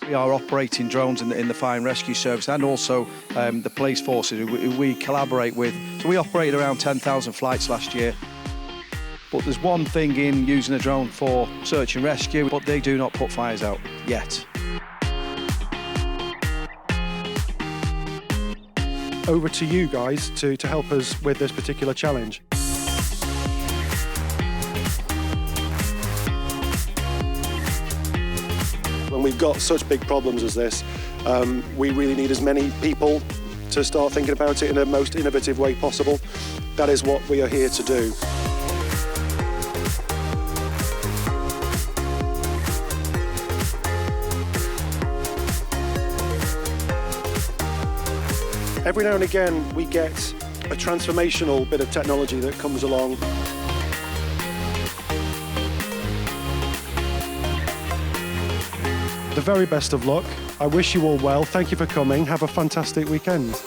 We are operating drones in the Fire and Rescue Service and also the police forces who we collaborate with. So we operated around 10,000 flights last year. But there's one thing in using a drone for search and rescue, but they do not put fires out yet. Over to you guys to help us with this particular challenge. When we've got such big problems as this, we really need as many people to start thinking about it in the most innovative way possible. That is what we are here to do. Every now and again, we get a transformational bit of technology that comes along. The very best of luck. I wish you all well. Thank you for coming. Have a fantastic weekend.